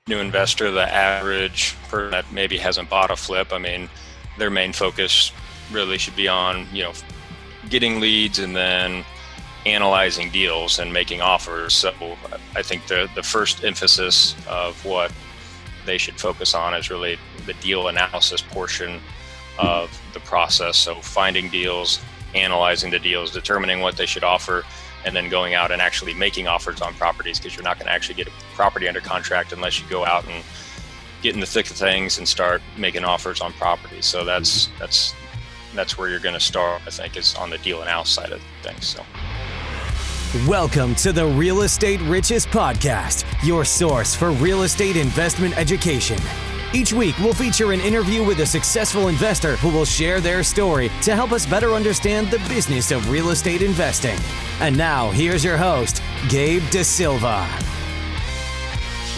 new investor, the average person that maybe hasn't bought a flip, I mean, their main focus really should be on, getting leads and then analyzing deals and making offers. So I think the first emphasis of what they should focus on is really the deal analysis portion of the process. So finding deals, analyzing the deals, determining what they should offer, and then going out and actually making offers on properties, because you're not going to actually get a property under contract unless you go out and get in the thick of things and start making offers on properties. So that's where you're going to start, I think, is on the deal analysis side of things. So. Welcome to the Real Estate Riches Podcast, your source for real estate investment education. Each week, we'll feature an interview with a successful investor who will share their story to help us better understand the business of real estate investing. And now, here's your host, Gabe Da Silva.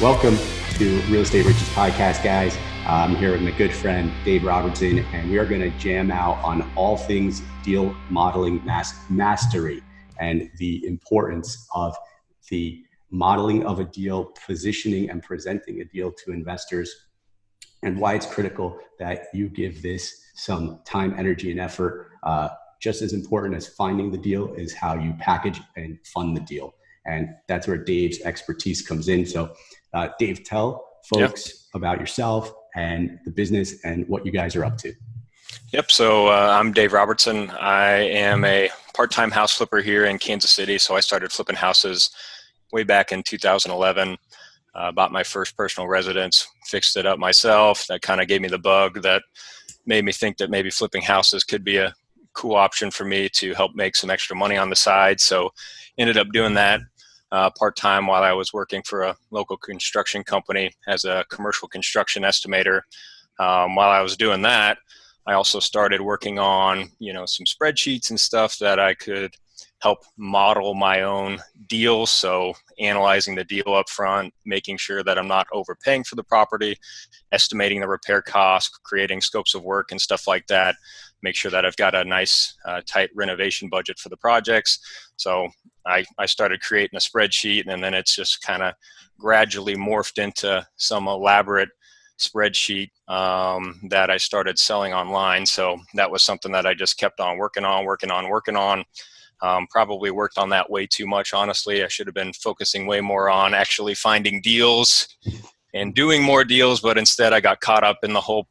Welcome to Real Estate Riches Podcast, guys. I'm here with my good friend, Dave Robertson, and we are going to jam out on all things deal modeling mastery and the importance of the modeling of a deal, positioning and presenting a deal to investors, and why it's critical that you give this some time, energy, and effort. Just as important as finding the deal is how you package and fund the deal. And that's where Dave's expertise comes in. So Dave, tell folks about yourself and the business and what you guys are up to. Yep. So I'm Dave Robertson. I am a part-time house flipper here in Kansas City. So I started flipping houses way back in 2011. Bought my first personal residence, fixed it up myself. That kind of gave me the bug that made me think that maybe flipping houses could be a cool option for me to help make some extra money on the side. So ended up doing that part-time while I was working for a local construction company as a commercial construction estimator. While I was doing that, I also started working on, some spreadsheets and stuff that I could help model my own deals. So analyzing the deal up front, making sure that I'm not overpaying for the property, estimating the repair costs, creating scopes of work and stuff like that. Make sure that I've got a nice tight renovation budget for the projects. So I started creating a spreadsheet, and then it's just kind of gradually morphed into some elaborate spreadsheet that I started selling online. So that was something that I just kept on working on. Probably worked on that way too much, honestly. I should have been focusing way more on actually finding deals and doing more deals, but instead I got caught up in the whole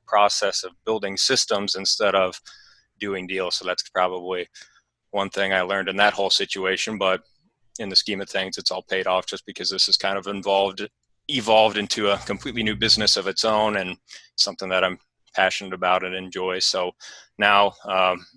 process of building systems instead of doing deals. So that's probably one thing I learned in that whole situation. But in the scheme of things, it's all paid off just because this is kind of evolved into a completely new business of its own and something that I'm passionate about and enjoy. So now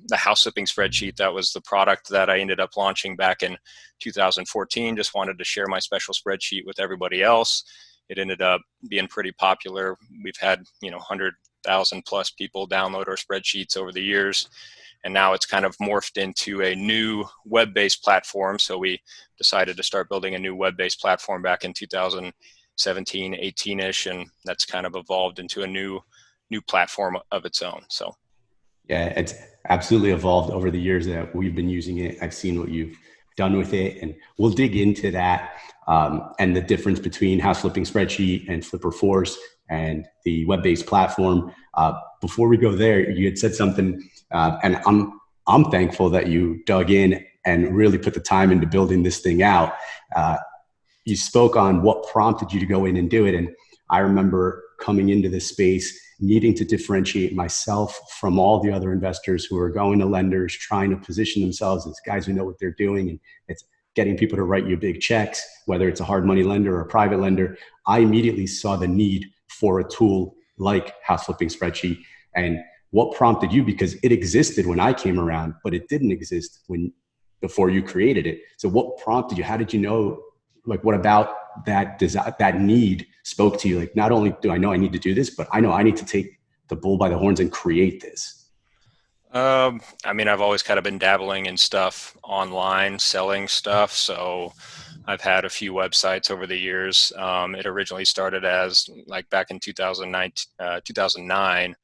the house flipping spreadsheet, that was the product that I ended up launching back in 2014. Just wanted to share my special spreadsheet with everybody else. It ended up being pretty popular. We've had 100,000 plus people download our spreadsheets over the years. And now it's kind of morphed into a new web-based platform. So we decided to start building a new web-based platform back in 2017, 18-ish, and that's kind of evolved into a new platform of its own. So yeah, it's absolutely evolved over the years that we've been using it. I've seen what you've done with it, and we'll dig into that and the difference between house flipping spreadsheet and Flipper Force and the web-based platform. Before we go there, you had said something, and I'm thankful that you dug in and really put the time into building this thing out. You spoke on what prompted you to go in and do it, and I remember coming into this space needing to differentiate myself from all the other investors who are going to lenders, trying to position themselves as guys who know what they're doing. And it's getting people to write you big checks, whether it's a hard money lender or a private lender. I immediately saw the need for a tool like house flipping spreadsheet. And what prompted you? Because it existed when I came around, but it didn't exist before you created it. So what prompted you? How did you know, what about that desire, that need spoke to you? Like, not only do I know I need to do this, but I know I need to take the bull by the horns and create this. I've always kind of been dabbling in stuff online, selling stuff. So I've had a few websites over the years. It originally started as back in 2009,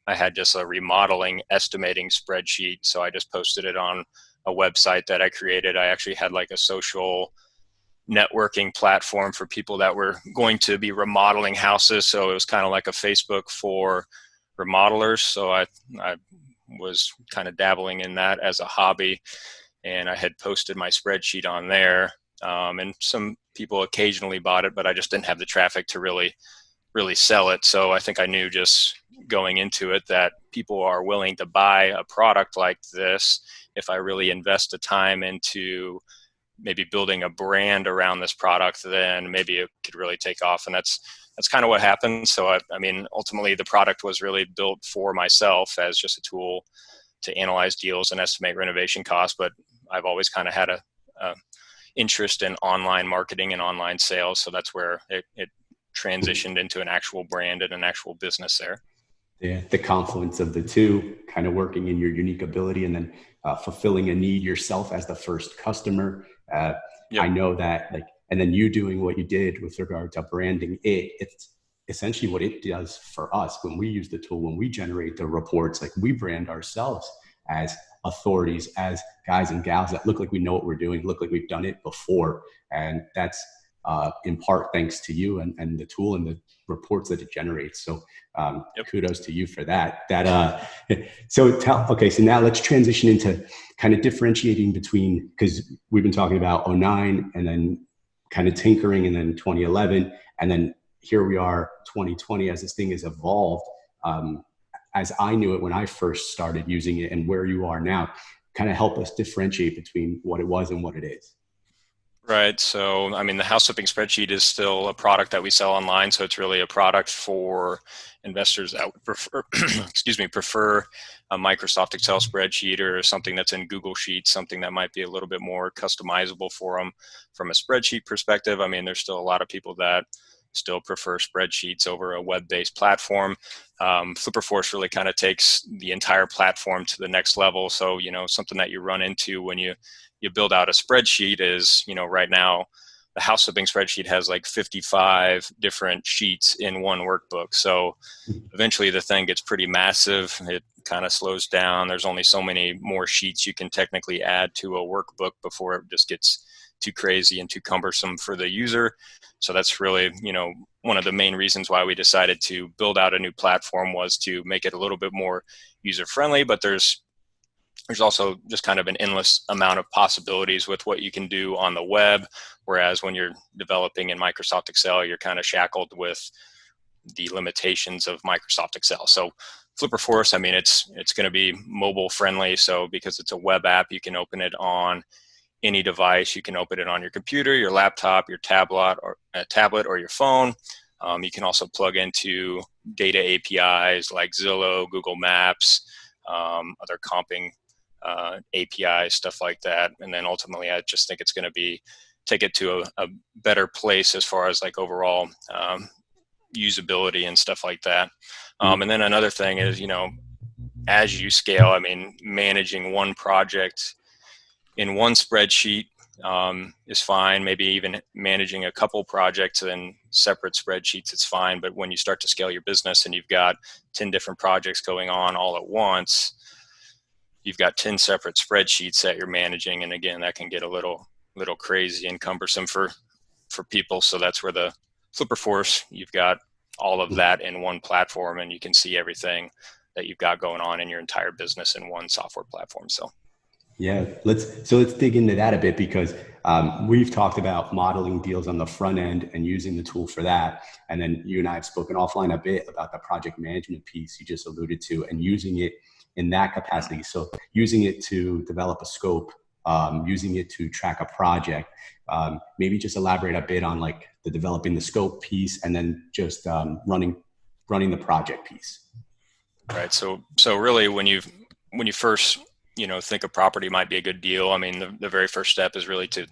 I had just a remodeling estimating spreadsheet. So I just posted it on a website that I created. I actually had a social networking platform for people that were going to be remodeling houses. So it was kind of like a Facebook for remodelers. So I was kind of dabbling in that as a hobby, and I had posted my spreadsheet on there. And some people occasionally bought it, but I just didn't have the traffic to really sell it. So I think I knew just going into it that people are willing to buy a product like this if I really invest the time into maybe building a brand around this product, then maybe it could really take off. And that's kind of what happened. So I mean, ultimately the product was really built for myself as just a tool to analyze deals and estimate renovation costs. But I've always kind of had a interest in online marketing and online sales. So that's where it transitioned into an actual brand and an actual business there. Yeah, the confluence of the two, kind of working in your unique ability and then fulfilling a need yourself as the first customer. Yep. I know that, like, and then you doing what you did with regard to branding it's essentially what it does for us when we use the tool, when we generate the reports, like we brand ourselves as authorities, as guys and gals that look like we know what we're doing, look like we've done it before. And that's in part thanks to you and the tool and the reports that it generates. So kudos to you for that. So now let's transition into kind of differentiating between, because we've been talking about 2009 and then kind of tinkering and then 2011. And then here we are 2020 as this thing has evolved. As I knew it when I first started using it and where you are now, kind of help us differentiate between what it was and what it is. Right. So, I mean, the house flipping spreadsheet is still a product that we sell online. So it's really a product for investors that would prefer, prefer a Microsoft Excel spreadsheet or something that's in Google Sheets, something that might be a little bit more customizable for them from a spreadsheet perspective. I mean, there's still a lot of people that still prefer spreadsheets over a web-based platform. FlipperForce really kind of takes the entire platform to the next level. So, something that you run into when you build out a spreadsheet is, right now the house flipping spreadsheet has like 55 different sheets in one workbook. So eventually the thing gets pretty massive. It kind of slows down. There's only so many more sheets you can technically add to a workbook before it just gets too crazy and too cumbersome for the user. So that's really, one of the main reasons why we decided to build out a new platform was to make it a little bit more user friendly, but there's also just kind of an endless amount of possibilities with what you can do on the web. Whereas when you're developing in Microsoft Excel, you're kind of shackled with the limitations of Microsoft Excel. So FlipperForce, I mean, it's going to be mobile friendly. So because it's a web app, you can open it on any device. You can open it on your computer, your laptop, your tablet, or your phone. You can also plug into data APIs like Zillow, Google Maps, other comping APIs, stuff like that. And then ultimately, I just think it's going to take it to a better place as far as like overall usability and stuff like that. And then another thing is, as you scale, I mean, managing one project in one spreadsheet is fine. Maybe even managing a couple projects in separate spreadsheets, it's fine. But when you start to scale your business and you've got 10 different projects going on all at once, you've got 10 separate spreadsheets that you're managing. And again, that can get a little crazy and cumbersome for people. So that's where the FlipperForce, you've got all of that in one platform and you can see everything that you've got going on in your entire business in one software platform. So yeah, let's dig into that a bit because we've talked about modeling deals on the front end and using the tool for that. And then you and I have spoken offline a bit about the project management piece you just alluded to and using it in that capacity. So using it to develop a scope, using it to track a project, maybe just elaborate a bit on like the developing the scope piece and then just running the project piece. Right. So really when you first think a property might be a good deal. I mean, the very first step is really to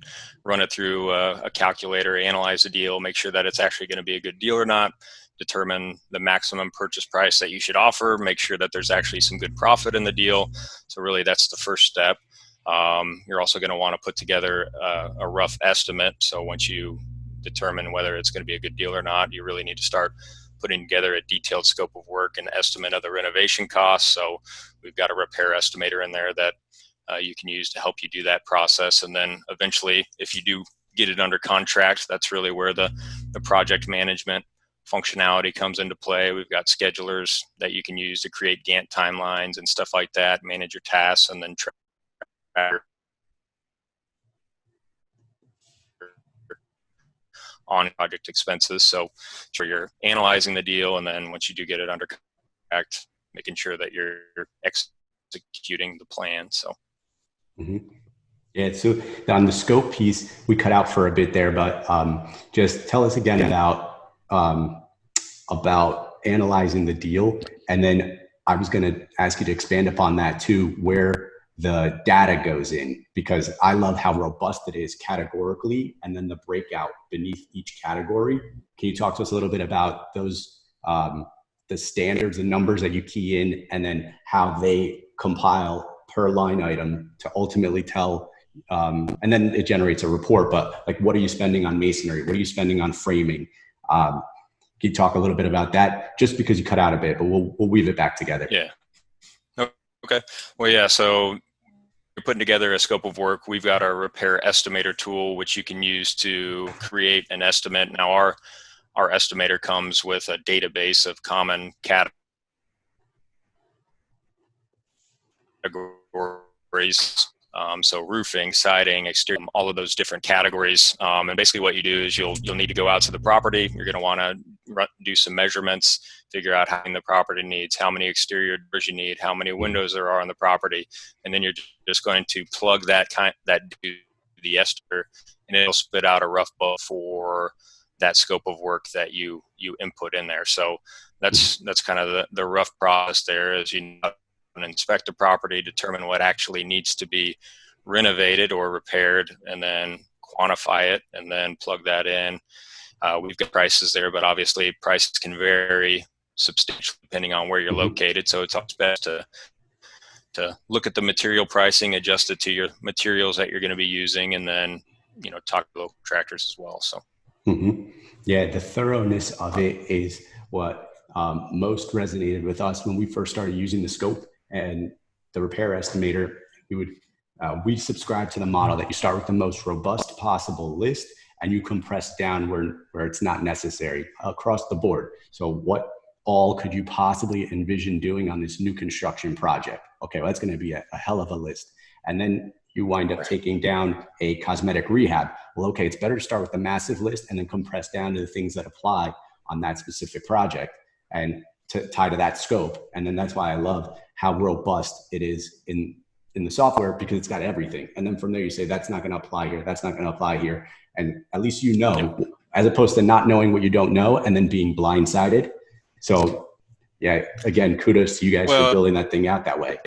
run it through a calculator, analyze the deal, make sure that it's actually going to be a good deal or not, determine the maximum purchase price that you should offer, make sure that there's actually some good profit in the deal. So really that's the first step. You're also going to want to put together a rough estimate. So once you determine whether it's going to be a good deal or not, you really need to start putting together a detailed scope of work and estimate of the renovation costs. So we've got a repair estimator in there that you can use to help you do that process. And then eventually, if you do get it under contract, that's really where the project management functionality comes into play. We've got schedulers that you can use to create Gantt timelines and stuff like that, manage your tasks, and then track on project expenses. So sure, you're analyzing the deal, and then once you do get it under contract, making sure that you're executing the plan. So. Mm-hmm. Yeah, so on the scope piece, we cut out for a bit there, but just tell us again about analyzing the deal. And then I was going to ask you to expand upon that too, where the data goes in, because I love how robust it is categorically, and then the breakout beneath each category. Can you talk to us a little bit about those, the standards and numbers that you key in, and then how they compile per line item to ultimately tell, and then it generates a report, but like, what are you spending on masonry? What are you spending on framing? Can you talk a little bit about that? Just because you cut out a bit, but we'll weave it back together. Yeah. Okay. Well, yeah. So you're putting together a scope of work. We've got our repair estimator tool, which you can use to create an estimate. Now, our estimator comes with a database of common categories, so roofing, siding, exterior, all of those different categories. And basically what you do is you'll need to go out to the property. You're going to want to do some measurements, figure out how many the property needs, how many exterior doors you need, how many windows there are on the property. And then you're just going to plug that to the estimator, and it'll spit out a rough book for that scope of work that you input in there. So that's kind of the rough process there, is you inspect the property, determine what actually needs to be renovated or repaired, and then quantify it, and then plug that in. We've got prices there, but obviously prices can vary substantially depending on where you're located. So it's always best to look at the material pricing, adjust it to your materials that you're going to be using, and then, talk to local contractors as well. So. Yeah, the thoroughness of it is what most resonated with us when we first started using the scope and the repair estimator. We subscribe to the model that you start with the most robust possible list, and you compress down where it's not necessary across the board. So what all could you possibly envision doing on this new construction project? Okay, well, that's going to be a hell of a list. And then you wind up taking down a cosmetic rehab. Well, okay, it's better to start with the massive list and then compress down to the things that apply on that specific project and to tie to that scope. And then that's why I love how robust it is in the software, because it's got everything. And then from there you say, that's not going to apply here, that's not going to apply here. And at least as opposed to not knowing what you don't know and then being blindsided. So yeah, again, kudos to you guys for building that thing out that way.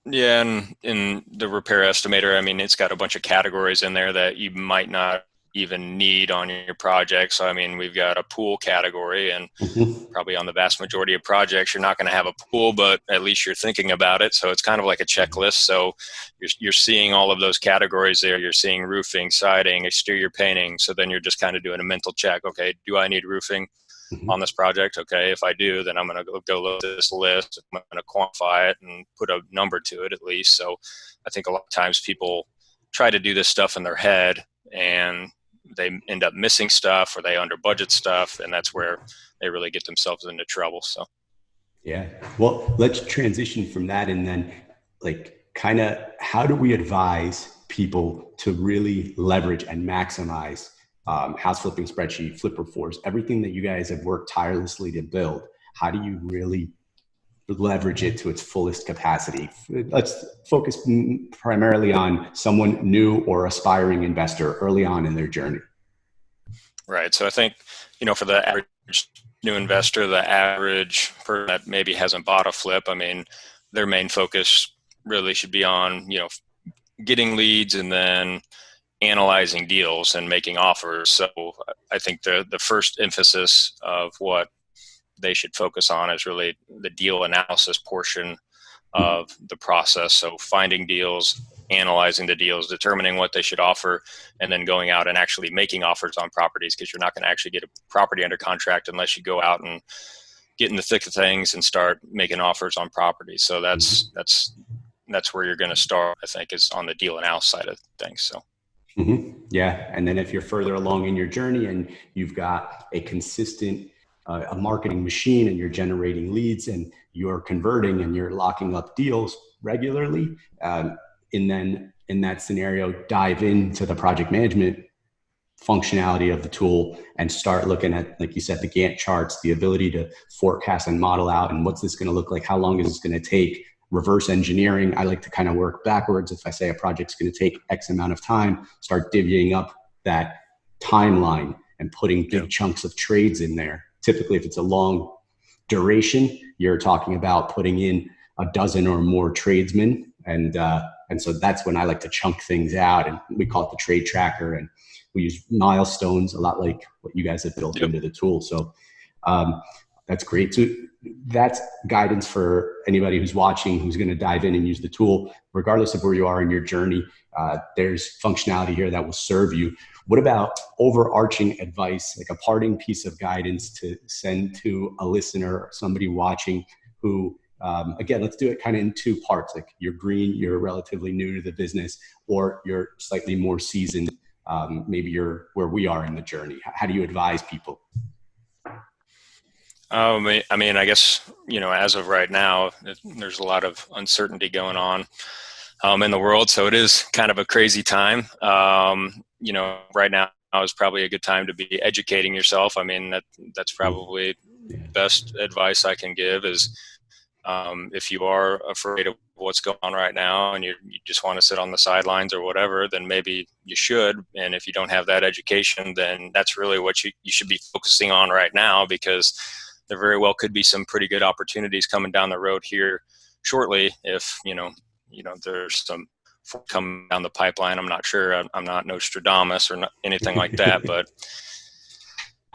Yeah, and in the repair estimator, I mean, it's got a bunch of categories in there that you might not even need on your project. So, I mean, we've got a pool category, and probably on the vast majority of projects, you're not going to have a pool, but at least you're thinking about it. So it's kind of like a checklist. So you're seeing all of those categories there. You're seeing roofing, siding, exterior painting. So then you're just kind of doing a mental check. Okay, do I need roofing on this project? Okay, if I do, then I'm going to go look at this list. I'm going to quantify it and put a number to it at least. So I think a lot of times people try to do this stuff in their head, and they end up missing stuff, or they under budget stuff, and that's where they really get themselves into trouble. So yeah, well, let's transition from that, and then kind of how do we advise people to really leverage and maximize house flipping spreadsheet, Flipper Force, everything that you guys have worked tirelessly to build? How do you really leverage it to its fullest capacity? Let's focus primarily on someone new or aspiring investor early on in their journey. Right. So I think, for the average new investor, the average person that maybe hasn't bought a flip, I mean, their main focus really should be on, getting leads and then analyzing deals and making offers. So I think the first emphasis of what they should focus on is really the deal analysis portion of the process. So finding deals, analyzing the deals, determining what they should offer, and then going out and actually making offers on properties, because you're not going to actually get a property under contract unless you go out and get in the thick of things and start making offers on properties. So that's where you're going to start, I think, is on the deal analysis side of things. So. Yeah. And then if you're further along in your journey and you've got a consistent a marketing machine and you're generating leads and you're converting and you're locking up deals regularly, and then in that scenario, dive into the project management functionality of the tool and start looking at, like you said, the Gantt charts, the ability to forecast and model out, and what's this going to look like? How long is this going to take? Reverse engineering. I like to kind of work backwards. If I say a project's going to take X amount of time, start divvying up that timeline and putting big chunks of trades in there. Typically, if it's a long duration, you're talking about putting in a dozen or more tradesmen. And so that's when I like to chunk things out, and we call it the trade tracker. And we use milestones, a lot like what you guys have built into the tool. So that's great. So that's guidance for anybody who's watching, who's going to dive in and use the tool. Regardless of where you are in your journey, there's functionality here that will serve you. What about overarching advice, like a parting piece of guidance to send to a listener or somebody watching who, again, let's do it kind of in two parts. Like you're green, you're relatively new to the business, or you're slightly more seasoned. Maybe you're where we are in the journey. How do you advise people? I mean, I guess, as of right now, there's a lot of uncertainty going on in the world. So it is kind of a crazy time. Right now is probably a good time to be educating yourself. I mean, that's probably the best advice I can give is, if you are afraid of what's going on right now and you just want to sit on the sidelines or whatever, then maybe you should. And if you don't have that education, then that's really what you should be focusing on right now, because there very well could be some pretty good opportunities coming down the road here shortly. If, there's some coming down the pipeline. I'm not sure. I'm not Nostradamus or anything like that,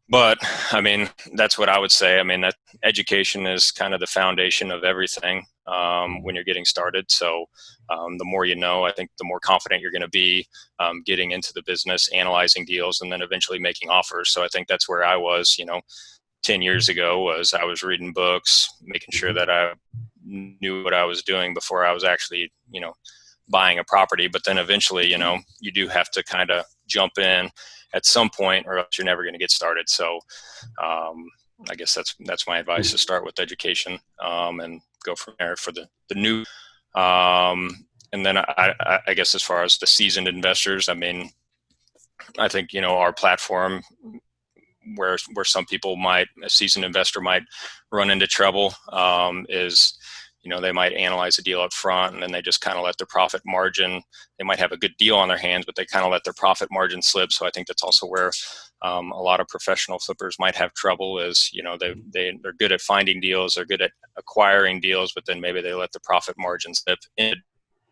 but I mean, that's what I would say. I mean, that education is kind of the foundation of everything when you're getting started. So the more you know, I think the more confident you're going to be getting into the business, analyzing deals, and then eventually making offers. So I think that's where I was, 10 years ago, was I was reading books, making sure that I knew what I was doing before I was actually, buying a property. But then eventually, you do have to kind of jump in at some point or else you're never going to get started. So I guess that's my advice, to start with education and go from there for the new. And then I guess as far as the seasoned investors, I mean, I think, our platform, where some people a seasoned investor might run into trouble, is, they might analyze a deal up front and then they just kind of let their profit margin, they might have a good deal on their hands, but they kind of let their profit margin slip. So I think that's also where a lot of professional flippers might have trouble is, they're good at finding deals, they're good at acquiring deals, but then maybe they let the profit margin slip in a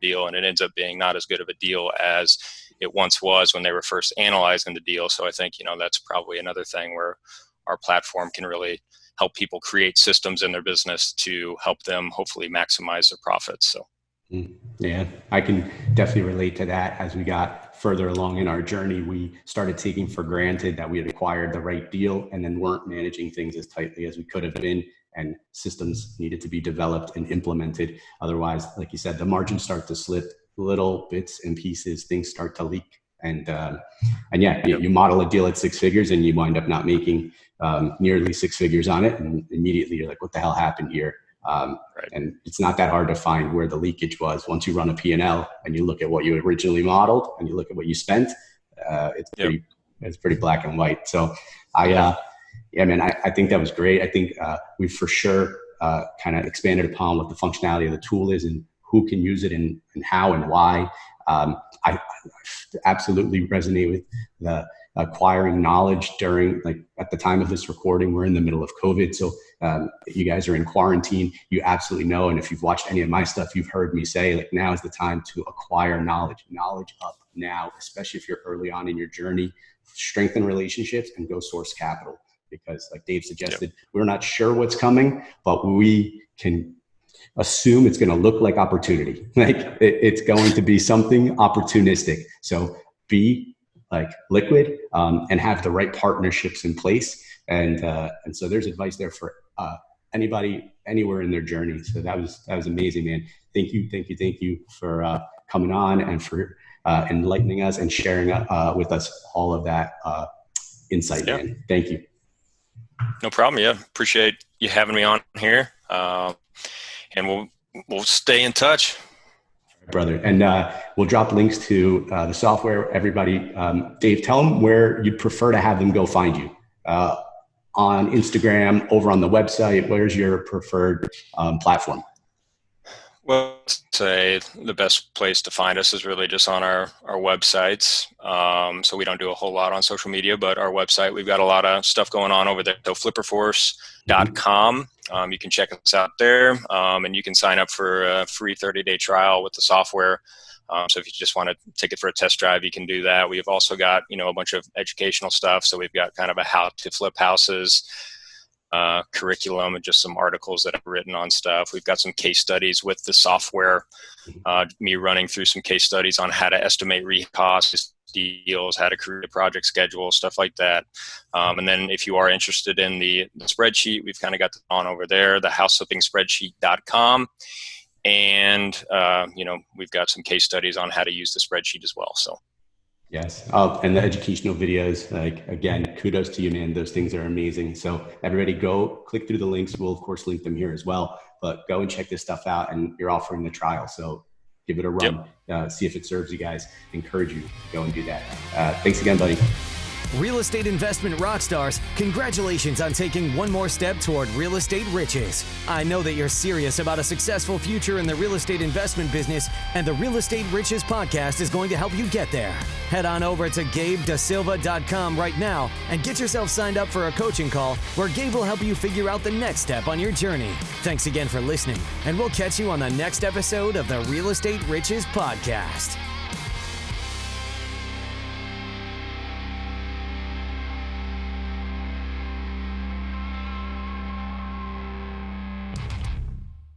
deal and it ends up being not as good of a deal as it once was when they were first analyzing the deal. So I think, that's probably another thing where our platform can really help people create systems in their business to help them hopefully maximize their profits. So, yeah, I can definitely relate to that. As we got further along in our journey, we started taking for granted that we had acquired the right deal and then weren't managing things as tightly as we could have been. And systems needed to be developed and implemented. Otherwise, like you said, the margins start to slip, little bits and pieces, things start to leak. And yeah, you model a deal at 6 figures and you wind up not making nearly 6 figures on it. And immediately you're like, what the hell happened here? Right. And it's not that hard to find where the leakage was. Once you run a P&L and you look at what you originally modeled and you look at what you spent, it's pretty black and white. So yeah, man, I think that was great. I think we for sure kind of expanded upon what the functionality of the tool is and who can use it and how and why. I absolutely resonate with the acquiring knowledge during, like, at the time of this recording, we're in the middle of COVID. So you guys are in quarantine, you absolutely know. And if you've watched any of my stuff, you've heard me say, like, now is the time to acquire knowledge up now, especially if you're early on in your journey. Strengthen relationships and go source capital, because like Dave suggested, we're not sure what's coming, but we can assume it's going to look like opportunity. Like it's going to be something opportunistic. So be like liquid and have the right partnerships in place. And so there's advice there for anybody, anywhere in their journey. So that was amazing, man. Thank you for coming on and for enlightening us and sharing with us all of that insight, man. Thank you. No problem. Yeah. Appreciate you having me on here. And we'll stay in touch. Brother. And we'll drop links to the software. Everybody, Dave, tell them where you'd prefer to have them go find you. On Instagram, over on the website, where's your preferred platform? Well, I'd say the best place to find us is really just on our websites. So we don't do a whole lot on social media, but our website, we've got a lot of stuff going on over there. So flipperforce.com. You can check us out there, and you can sign up for a free 30-day trial with the software. So if you just want to take it for a test drive, you can do that. We've also got, a bunch of educational stuff. So we've got kind of a how to flip houses curriculum and just some articles that I've written on stuff. We've got some case studies with the software, me running through some case studies on how to estimate costs, deals, how to create a project schedule, stuff like that. And then if you are interested in the spreadsheet, we've kind of got on over there, the houseflippingspreadsheet.com. And, we've got some case studies on how to use the spreadsheet as well. So. Yes. And the educational videos, again, kudos to you, man. Those things are amazing. So everybody go click through the links. We'll of course link them here as well, but go and check this stuff out, and you're offering the trial. So give it a run, see if it serves you guys. Encourage you, go and do that. Thanks again, buddy. Real estate investment rock stars, congratulations on taking one more step toward real estate riches. I know that you're serious about a successful future in the real estate investment business, and the Real Estate Riches podcast is going to help you get there. Head on over to GabeDaSilva.com right now and get yourself signed up for a coaching call where Gabe will help you figure out the next step on your journey. Thanks again for listening, and we'll catch you on the next episode of the Real Estate Riches podcast.